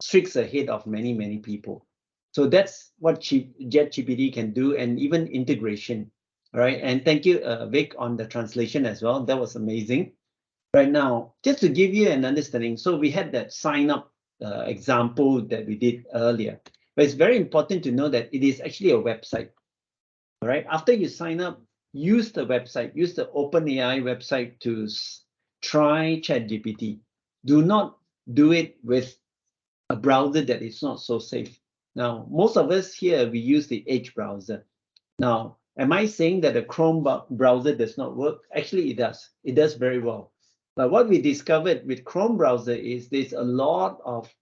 streaks ahead of many, many people. So that's what ChatGPT can do, and even integration. All right. And thank you, Vic, on the translation as well. That was amazing. Right now, just to give you an understanding, so we had that sign up example that we did earlier, but it's very important to know that it is actually a website. All right. After you sign up, use the website, use the OpenAI website to try ChatGPT. Do not do it with a browser that is not so safe. Now, most of us here, we use the Edge browser. Now, am I saying that the Chrome browser does not work? Actually, it does. It does very well. But what we discovered with Chrome browser is there's a lot of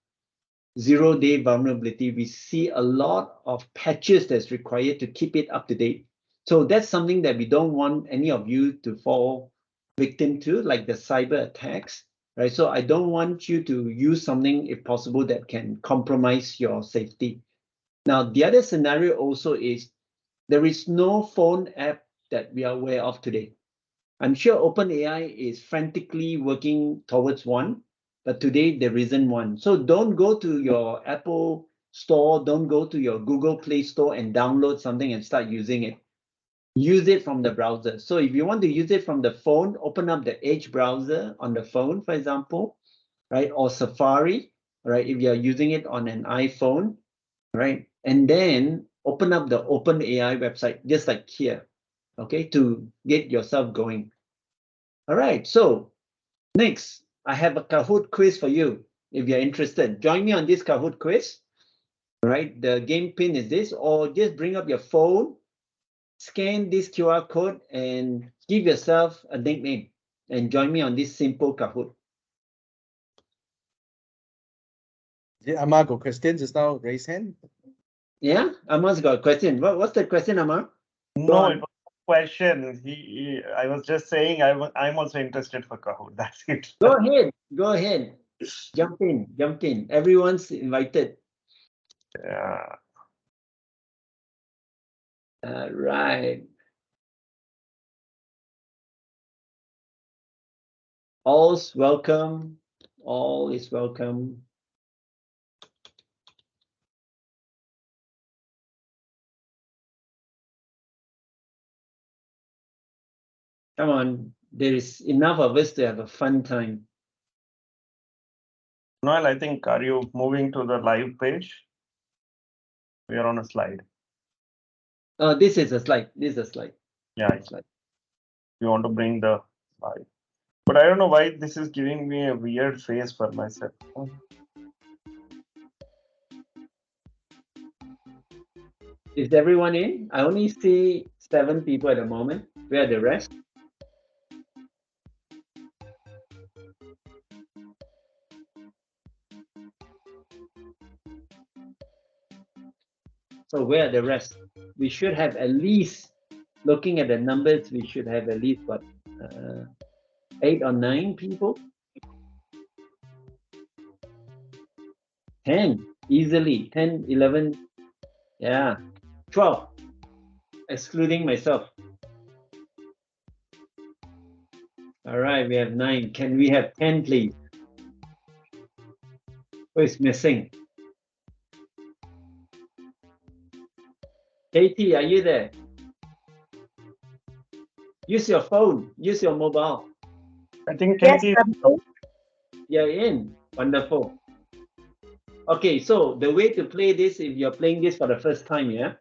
zero-day vulnerability. We see a lot of patches that's required to keep it up to date. So that's something that we don't want any of you to fall victim to, like the cyber attacks, right? So I don't want you to use something, if possible, that can compromise your safety. Now, the other scenario also is there is no phone app that we are aware of today. I'm sure OpenAI is frantically working towards one, but today there isn't one. So don't go to your Apple Store, don't go to your Google Play Store and download something and start using it. Use it from the browser. So if you want to use it from the phone, open up the Edge browser on the phone, for example, right? Or Safari, right? If you're using it on an iPhone, right? And then open up the OpenAI website, just like here, okay, to get yourself going. All right, so next, I have a Kahoot quiz for you. If you're interested, join me on this Kahoot quiz. All right, the game pin is this, or just bring up your phone, scan this QR code, and give yourself a nickname, and join me on this simple Kahoot. Yeah, Amar got questions just now. Raise hand. Yeah, Amar's got a question. What's the question, Amar? No, it was a question. I was just saying I'm also interested for Kahoot. That's it. Go ahead. Go ahead. Jump in. Jump in. Everyone's invited. Yeah. All right. All's welcome. All is welcome. Come on, there is enough of us to have a fun time. Noel, I think, are you moving to the live page? We are on a slide. This is a slide. This is a slide. Yeah, Slide. you want to bring the slide. But I don't know why this is giving me a weird face for myself. Is everyone in? I only see 7 people at the moment. Where are the rest? So where are the rest? We should have at least, looking at the numbers, we should have at least what, 8 or 9 people? 10, easily. 10, 11, yeah, 12, excluding myself. All right, we have 9. Can we have 10, please? Who is missing? Katie, are you there? Use your phone. Use your mobile. I think Yes, Katie. You're in. Wonderful. Okay, so the way to play this, if you're playing this for the first time, yeah,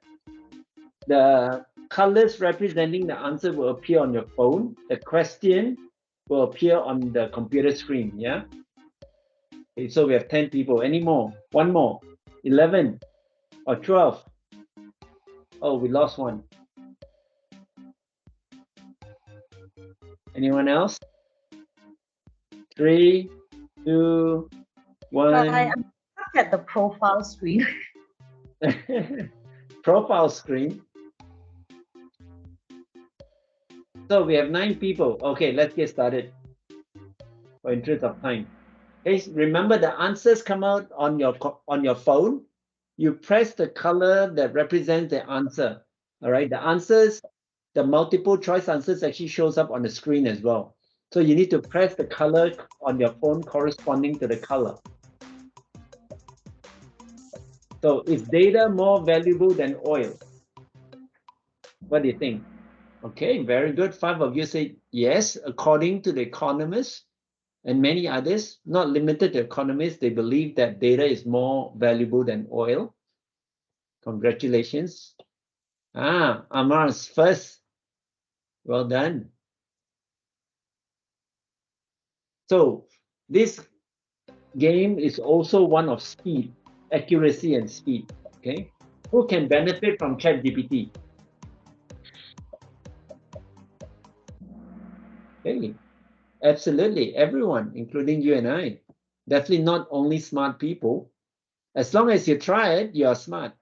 the colors representing the answer will appear on your phone. The question will appear on the computer screen, yeah? Okay, so we have 10 people. Any more? One more. 11 or 12. Oh, we lost one. Anyone else? 3, 2, 1. I'm stuck at the profile screen. Profile screen. So we have 9 people. Okay, let's get started. For interest of time. Okay, remember the answers come out on your phone. You press the color that represents the answer. All right, the answers, the multiple choice answers actually shows up on the screen as well. So you need to press the color on your phone corresponding to the color. So is data more valuable than oil? What do you think? Okay, very good. 5 of you say yes, according to the economists and many others, not limited to economists, they believe that data is more valuable than oil. Congratulations. Amar's first. Well done. So this game is also one of speed, accuracy and speed. Okay. Who can benefit from ChatGPT? Okay. Absolutely. Everyone, including you and I. Definitely not only smart people. As long as you try it, you are smart.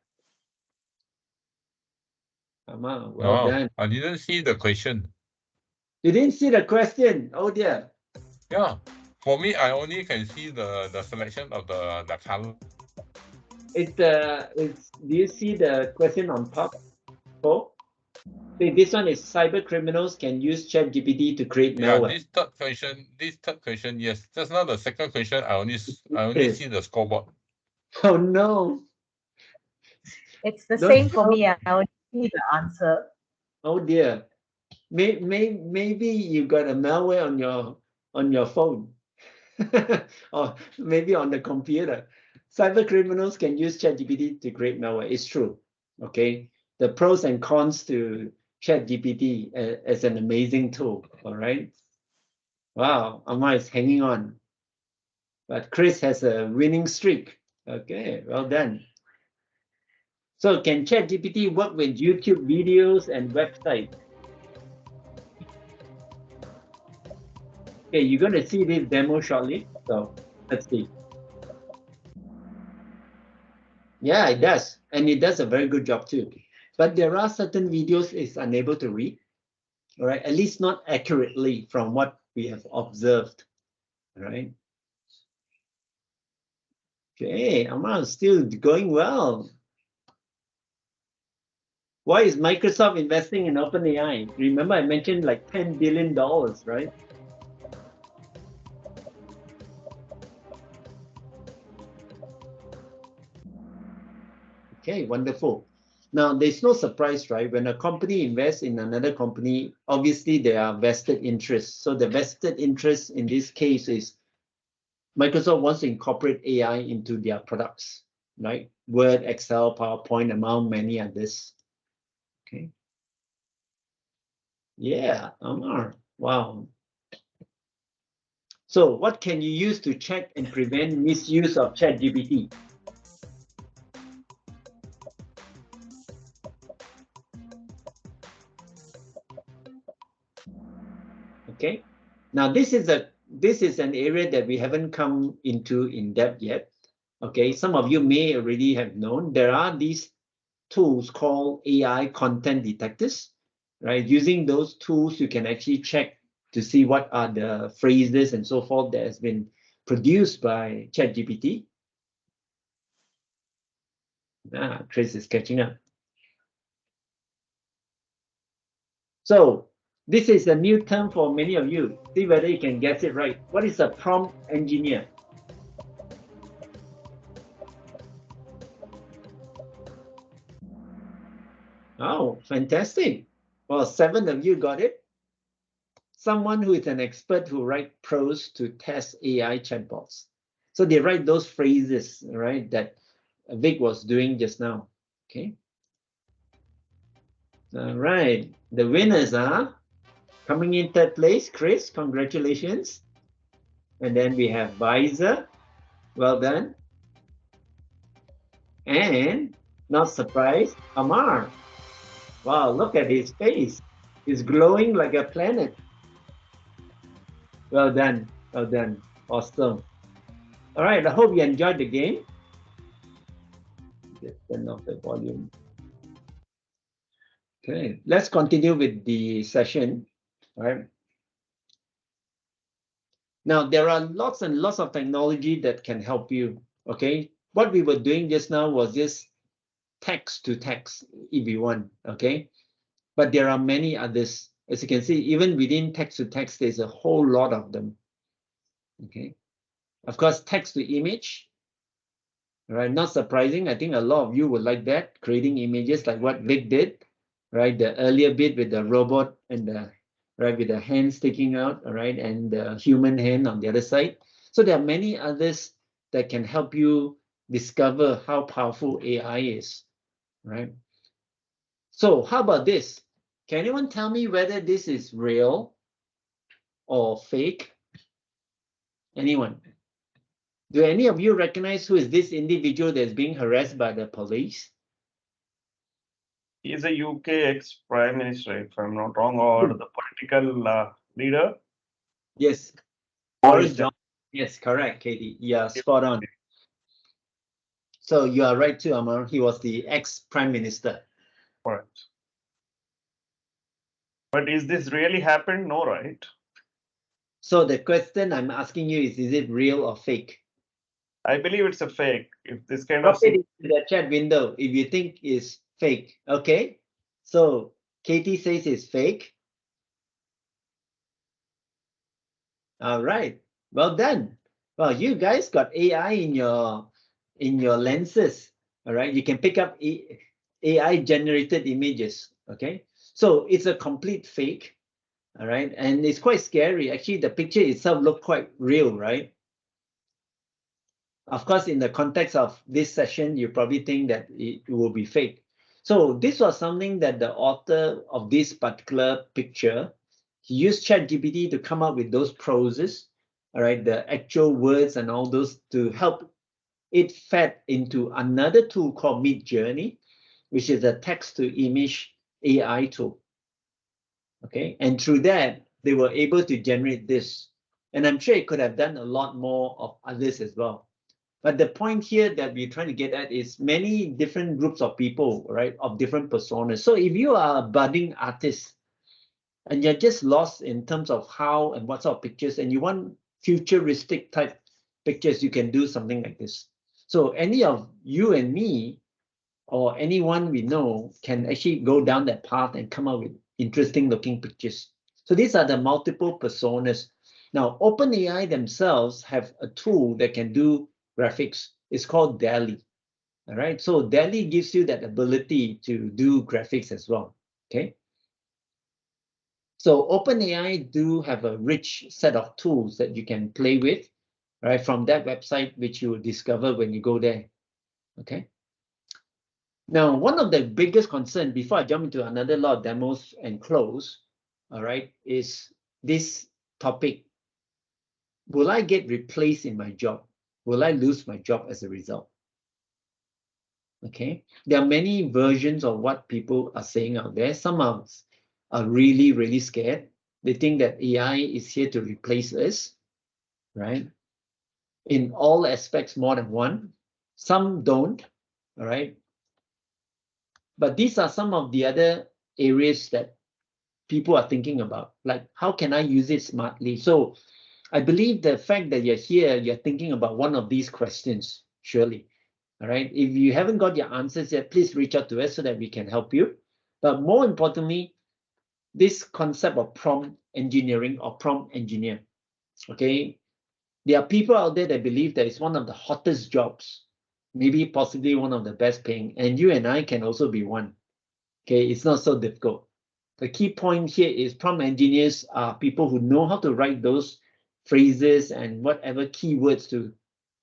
Amar, well done. I didn't see the question. You didn't see the question. Oh dear. Yeah. For me, I only can see the selection of the color. It's do you see the question on top? Oh, see, this one is cyber criminals can use ChatGPT to create Yeah, malware. this third question, yes. Just now the second question, I only see the scoreboard. Oh no. It's the Don't same for tell- me. I only see the answer. Oh dear. Maybe you got a malware on your phone. Or maybe on the computer. Cyber criminals can use ChatGPT to create malware. It's true. Okay. The pros and cons to ChatGPT as an amazing tool. All right. Wow, Amar is hanging on. But Chris has a winning streak. Okay, well done. So can ChatGPT work with YouTube videos and websites? Okay, you're going to see this demo shortly. So let's see. Yeah, it does. And it does a very good job too. But there are certain videos it's unable to read. All right, at least not accurately from what we have observed. All right. Okay, Amar is still going well. Why is Microsoft investing in OpenAI? Remember, I mentioned like $10 billion, right? Okay, wonderful. Now, there's no surprise, right? When a company invests in another company, obviously there are vested interests. So the vested interest in this case is Microsoft wants to incorporate AI into their products, right? Word, Excel, PowerPoint, among many others. Okay. Yeah, Amar. Wow. So what can you use to check and prevent misuse of ChatGPT? Okay. Now this is an area that we haven't come into in depth yet. Okay, some of you may already have known there are these tools called AI content detectors, right? Using those tools, you can actually check to see what are the phrases and so forth that has been produced by ChatGPT. Chris is catching up. So this is a new term for many of you. See whether you can guess it right. What is a prompt engineer? Oh, fantastic. Well, 7 of you got it. Someone who is an expert who write prose to test AI chatbots. So they write those phrases, right, that Vic was doing just now. Okay. All right. The winners are coming in 3rd place, Chris. Congratulations. And then we have Bizer. Well done. And not surprised, Amar. Wow, look at his face. He's glowing like a planet. Well done. Well done. Awesome. All right, I hope you enjoyed the game. Just turn off the volume. Okay, let's continue with the session. All right. Now, there are lots and lots of technology that can help you. Okay, what we were doing just now was just text to text, if you want. Okay, but there are many others. As you can see, even within text to text, there's a whole lot of them. Okay, of course, text to image. Right, not surprising. I think a lot of you would like that, creating images like what Vic did. Right, the earlier bit with the robot and the with the hand sticking out. All right, and the human hand on the other side. So there are many others that can help you discover how powerful AI is. Right. So how about this? Can anyone tell me whether this is real or fake? Anyone? Do any of you recognize who is this individual that's being harassed by the police? He is a UK ex-prime minister, if I'm not wrong, or the political leader. Yes. Boris Johnson. Yes, correct, Katie. Yeah, spot on. So you are right too, Amar. He was the ex-prime minister. Correct. But is this really happened? No, right? So the question I'm asking you is it real or fake? I believe it's a fake. If this kind Drop of it into the chat window if you think it's fake. Okay. So Katie says it's fake. All right. Well done. Well, you guys got AI in your lenses. All right. You can pick up AI generated images. Okay. So it's a complete fake. All right. And it's quite scary. Actually, the picture itself looked quite real, right? Of course, in the context of this session, you probably think that it will be fake. So this was something that the author of this particular picture, he used ChatGPT to come up with those proses, all right, the actual words and all those to help it fed into another tool called Midjourney, which is a text to image AI tool. Okay, and through that, they were able to generate this. And I'm sure it could have done a lot more of others as well. But the point here that we're trying to get at is many different groups of people, right, of different personas. So if you are a budding artist and you're just lost in terms of how and what sort of pictures, and you want futuristic type pictures, you can do something like this. So any of you and me or anyone we know can actually go down that path and come up with interesting looking pictures. So these are the multiple personas. Now, OpenAI themselves have a tool that can do graphics. It's called DALL-E. All right. So DALL-E gives you that ability to do graphics as well. Okay. So OpenAI do have a rich set of tools that you can play with, right, from that website, which you will discover when you go there. Okay. Now, one of the biggest concerns, before I jump into another lot of demos and close, all right, is this topic. Will I get replaced in my job? Will I lose my job as a result? Okay, there are many versions of what people are saying out there. Some are really, really scared. They think that AI is here to replace us, right? In all aspects, more than one. Some don't, all right? But these are some of the other areas that people are thinking about, like how can I use it smartly? So I believe the fact that you're here, you're thinking about one of these questions, surely. All right. If you haven't got your answers yet, please reach out to us so that we can help you. But more importantly, this concept of prompt engineering or prompt engineer. Okay. There are people out there that believe that it's one of the hottest jobs, maybe possibly one of the best paying, and you and I can also be one. Okay. It's not so difficult. The key point here is prompt engineers are people who know how to write those phrases and whatever keywords to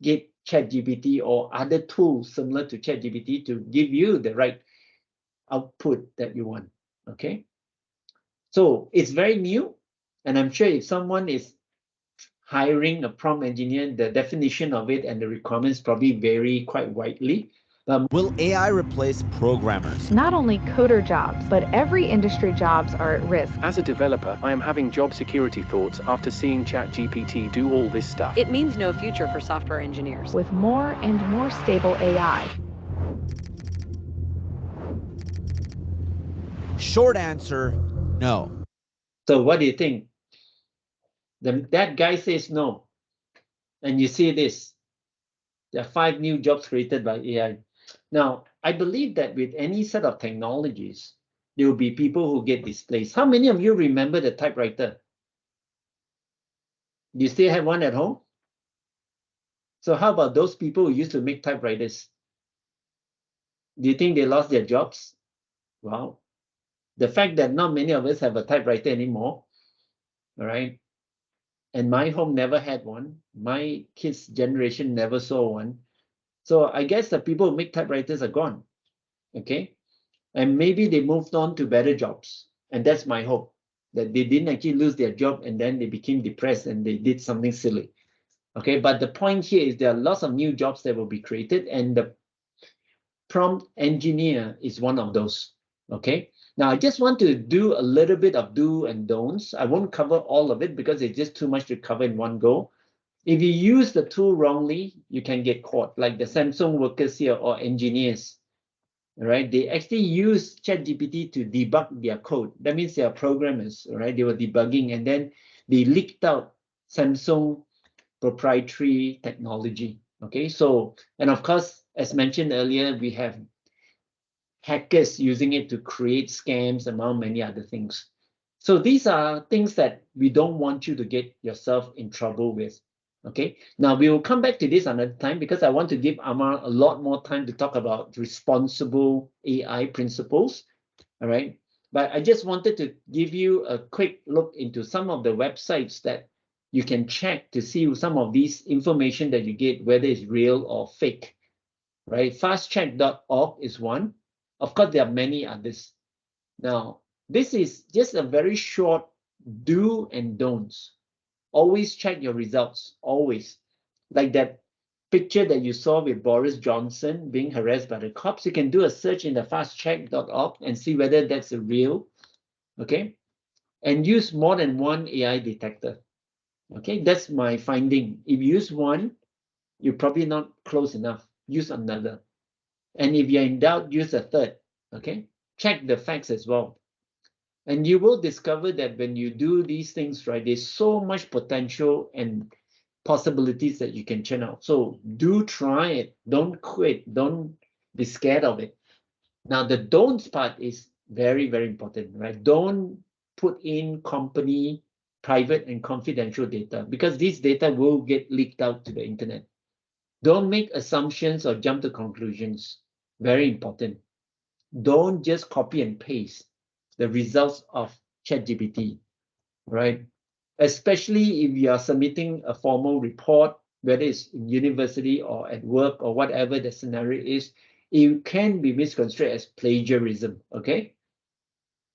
get ChatGPT or other tools similar to ChatGPT to give you the right output that you want. Okay. So it's very new. And I'm sure if someone is hiring a prompt engineer, the definition of it and the requirements probably vary quite widely. Will AI replace programmers? Not only coder jobs, but every industry jobs are at risk. As a developer, I am having job security thoughts after seeing ChatGPT do all this stuff. It means no future for software engineers. With more and more stable AI. Short answer, no. So what do you think? That guy says no. And you see this. There are 5 new jobs created by AI. Now, I believe that with any set of technologies, there will be people who get displaced. How many of you remember the typewriter? Do you still have one at home? So how about those people who used to make typewriters? Do you think they lost their jobs? Well, the fact that not many of us have a typewriter anymore, all right? And my home never had one. My kids' generation never saw one. So I guess the people who make typewriters are gone, okay? And maybe they moved on to better jobs. And that's my hope, that they didn't actually lose their job and then they became depressed and they did something silly, okay? But the point here is there are lots of new jobs that will be created, and the prompt engineer is one of those, okay? Now, I just want to do a little bit of do and don'ts. I won't cover all of it because it's just too much to cover in one go. If you use the tool wrongly, you can get caught, like the Samsung workers here or engineers, right? They actually use ChatGPT to debug their code. That means they are programmers, right? They were debugging and then they leaked out Samsung proprietary technology, okay? So, and of course, as mentioned earlier, we have hackers using it to create scams, among many other things. So these are things that we don't want you to get yourself in trouble with. Okay, now we will come back to this another time because I want to give Amar a lot more time to talk about responsible AI principles. All right, but I just wanted to give you a quick look into some of the websites that you can check to see some of these information that you get, whether it's real or fake. Right, fastcheck.org is one. Of course, there are many others. Now, this is just a very short do and don'ts. Always check your results, always. Like that picture that you saw with Boris Johnson being harassed by the cops, you can do a search in the fastcheck.org and see whether that's a real, okay? And use more than one AI detector, okay? That's my finding. If you use one, you're probably not close enough. Use another. And if you're in doubt, use a third, okay? Check the facts as well. And you will discover that when you do these things, right, there's so much potential and possibilities that you can churn out. So do try it. Don't quit. Don't be scared of it. Now, the don'ts part is very, very important, right? Don't put in company private and confidential data because these data will get leaked out to the internet. Don't make assumptions or jump to conclusions. Very important. Don't just copy and paste the results of ChatGPT, right? Especially if you are submitting a formal report, whether it's in university or at work or whatever the scenario is, it can be misconstrued as plagiarism, okay?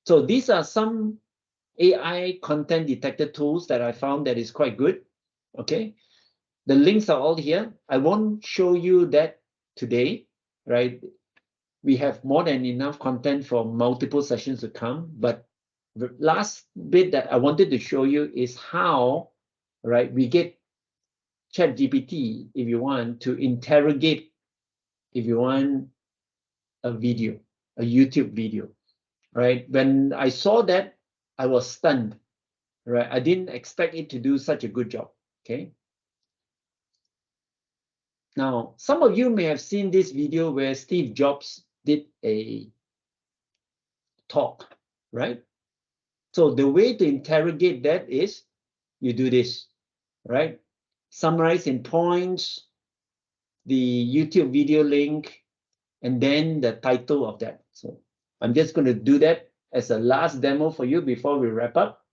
So these are some AI content detector tools that I found that is quite good, okay? The links are all here. I won't show you that today, right? We have more than enough content for multiple sessions to come, but the last bit that I wanted to show you is how, right, we get ChatGPT, if you want, to interrogate, if you want, a video, a YouTube video, right? When I saw that, I was stunned, right? I didn't expect it to do such a good job, okay? Now, some of you may have seen this video where Steve Jobs did a talk, right? So the way to interrogate that is you do this, right? Summarize in points, the YouTube video link, and then the title of that. So I'm just going to do that as a last demo for you before we wrap up.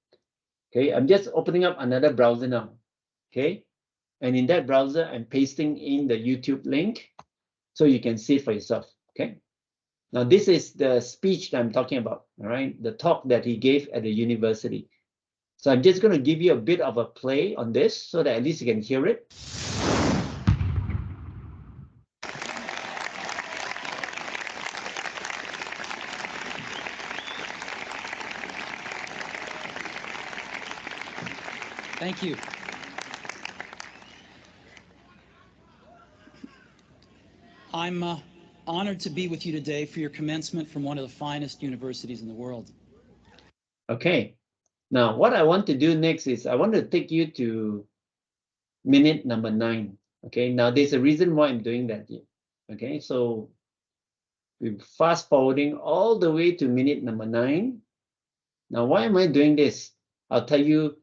Okay, I'm just opening up another browser now. Okay, and in that browser, I'm pasting in the YouTube link so you can see it for yourself. Okay. Now, this is the speech that I'm talking about, all right? The talk that he gave at the university. So I'm just going to give you a bit of a play on this so that at least you can hear it. Thank you. I'm honored to be with you today for your commencement from one of the finest universities in the world. Okay. Now, what I want to do next is I want to take you to minute number 9. Okay. Now, there's a reason why I'm doing that here. Okay. So we're fast forwarding all the way to minute number 9. Now, why am I doing this? I'll tell you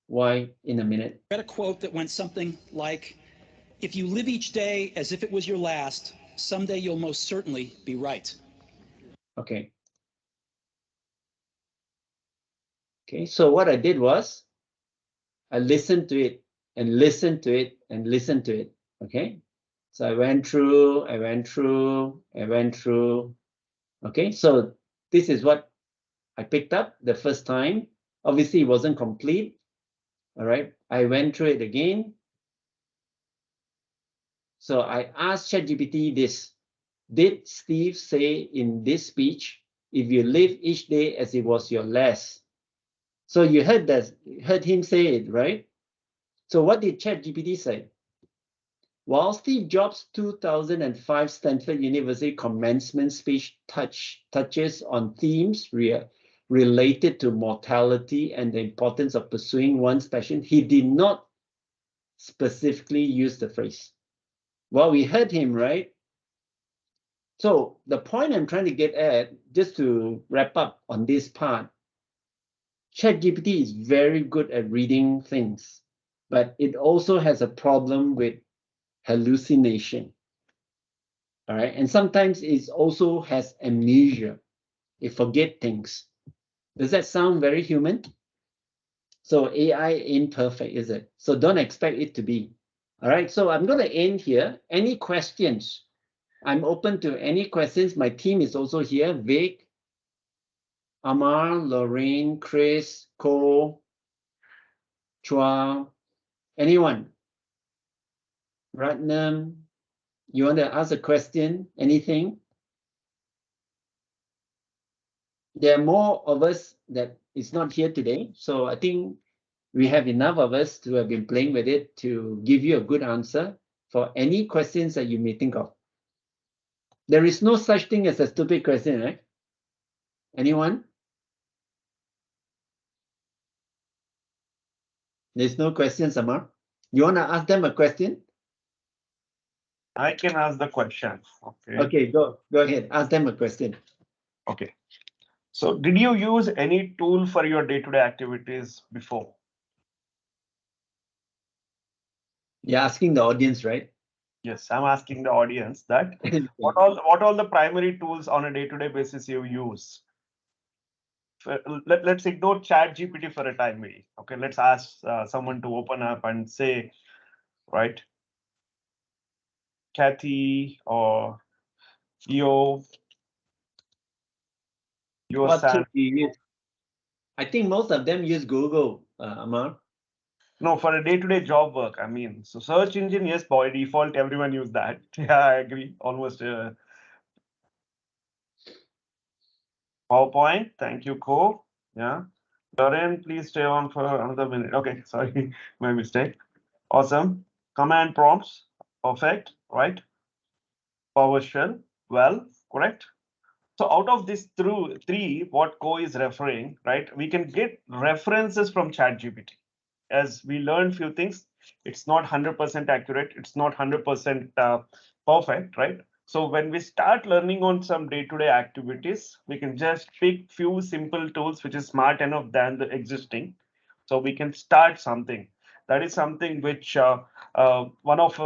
why in a minute. I read a quote that went something like, if you live each day as if it was your last, someday you'll most certainly be right. Okay. Okay, so what I did was I listened to it and listened to it and listened to it. Okay. So I went through. Okay, so this is what I picked up the first time. Obviously, it wasn't complete. All right. I went through it again. So I asked ChatGPT this. Did Steve say in this speech, if you live each day as it was your last? So you heard him say it, right? So what did ChatGPT say? While Steve Jobs' 2005 Stanford University commencement speech touches on themes related to mortality and the importance of pursuing one's passion, he did not specifically use the phrase. Well, we heard him, right? So the point I'm trying to get at, just to wrap up on this part, ChatGPT is very good at reading things, but it also has a problem with hallucination. All right, and sometimes it also has amnesia. It forget things. Does that sound very human? So AI ain't perfect, is it? So don't expect it to be. All right, so I'm going to end here. Any questions? I'm open to any questions. My team is also here. Vic, Amar, Lorraine, Chris, Cole, Chua, anyone? Ratnam, you want to ask a question? Anything? There are more of us that is not here today. So I think we have enough of us to have been playing with it to give you a good answer for any questions that you may think of. There is no such thing as a stupid question, right? Anyone? There's no questions, Amar. You want to ask them a question? I can ask the question. Okay. Okay, go ahead. Ask them a question. Okay. So did you use any tool for your day-to-day activities before? You're asking the audience, right? Yes, I'm asking the audience that what all the primary tools on a day-to-day basis you use? Let's ignore ChatGPT for a time, maybe. Okay, let's ask someone to open up and say, right, Kathy or Yo, What tool Sam. do you use? I think most of them use Google, Amar. No, for a day-to-day job work, I mean, so search engine, yes, by default, everyone use that. Yeah, I agree. Almost PowerPoint. Thank you, Co. Yeah. Lauren, please stay on for another minute. Okay, sorry, my mistake. Awesome. Command prompts. Perfect, right? PowerShell. Well, correct. So out of these three, what Co is referring, right? We can get references from ChatGPT. As we learned few things, it's not 100% accurate. It's not 100% perfect, right? So when we start learning on some day-to-day activities, we can just pick few simple tools which is smart enough than the existing. So we can start something. That is something which one of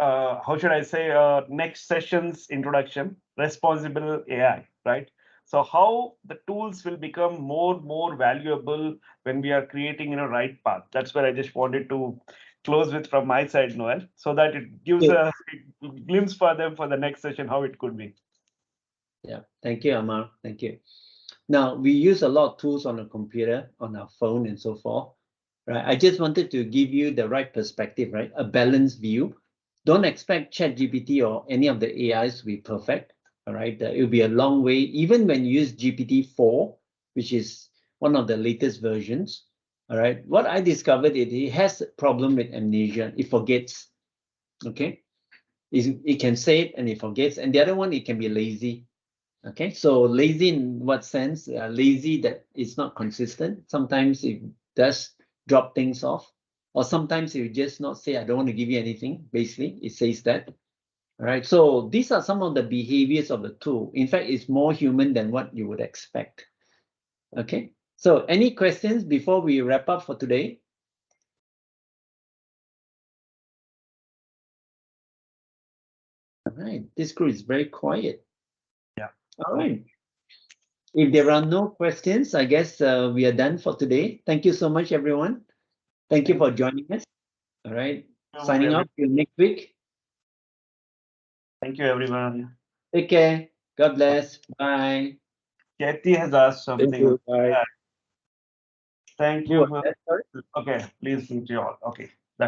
how should I say next session's introduction, responsible AI, right? So how the tools will become more valuable when we are creating in a right path. That's where I just wanted to close with from my side, Noel, so that it gives a glimpse for them for the next session how it could be. Yeah, thank you, Amar. Thank you. Now, we use a lot of tools on a computer, on our phone, and so forth. Right? I just wanted to give you the right perspective, right? A balanced view. Don't expect ChatGPT or any of the AIs to be perfect. All right, it will be a long way. Even when you use GPT-4, which is one of the latest versions, All right. What I discovered is he has a problem with amnesia. He forgets. Okay. He can say it and he forgets. And the other one, it can be lazy. Okay. So lazy in what sense? Lazy that is not consistent. Sometimes it does drop things off. Or sometimes it will just not say, I don't want to give you anything. Basically, it says that. All right. So these are some of the behaviors of the tool. In fact, it's more human than what you would expect. Okay. So any questions before we wrap up for today? All right. This group is very quiet. Yeah. All right. If there are no questions, I guess we are done for today. Thank you so much, everyone. Thank you for joining us. All right. Signing off till next week. Thank you, everyone. Take care. God bless. Bye. Kathy has asked something. Thank you. Bye. Thank Who you. was that? Sorry? Okay, please mute you all. Okay.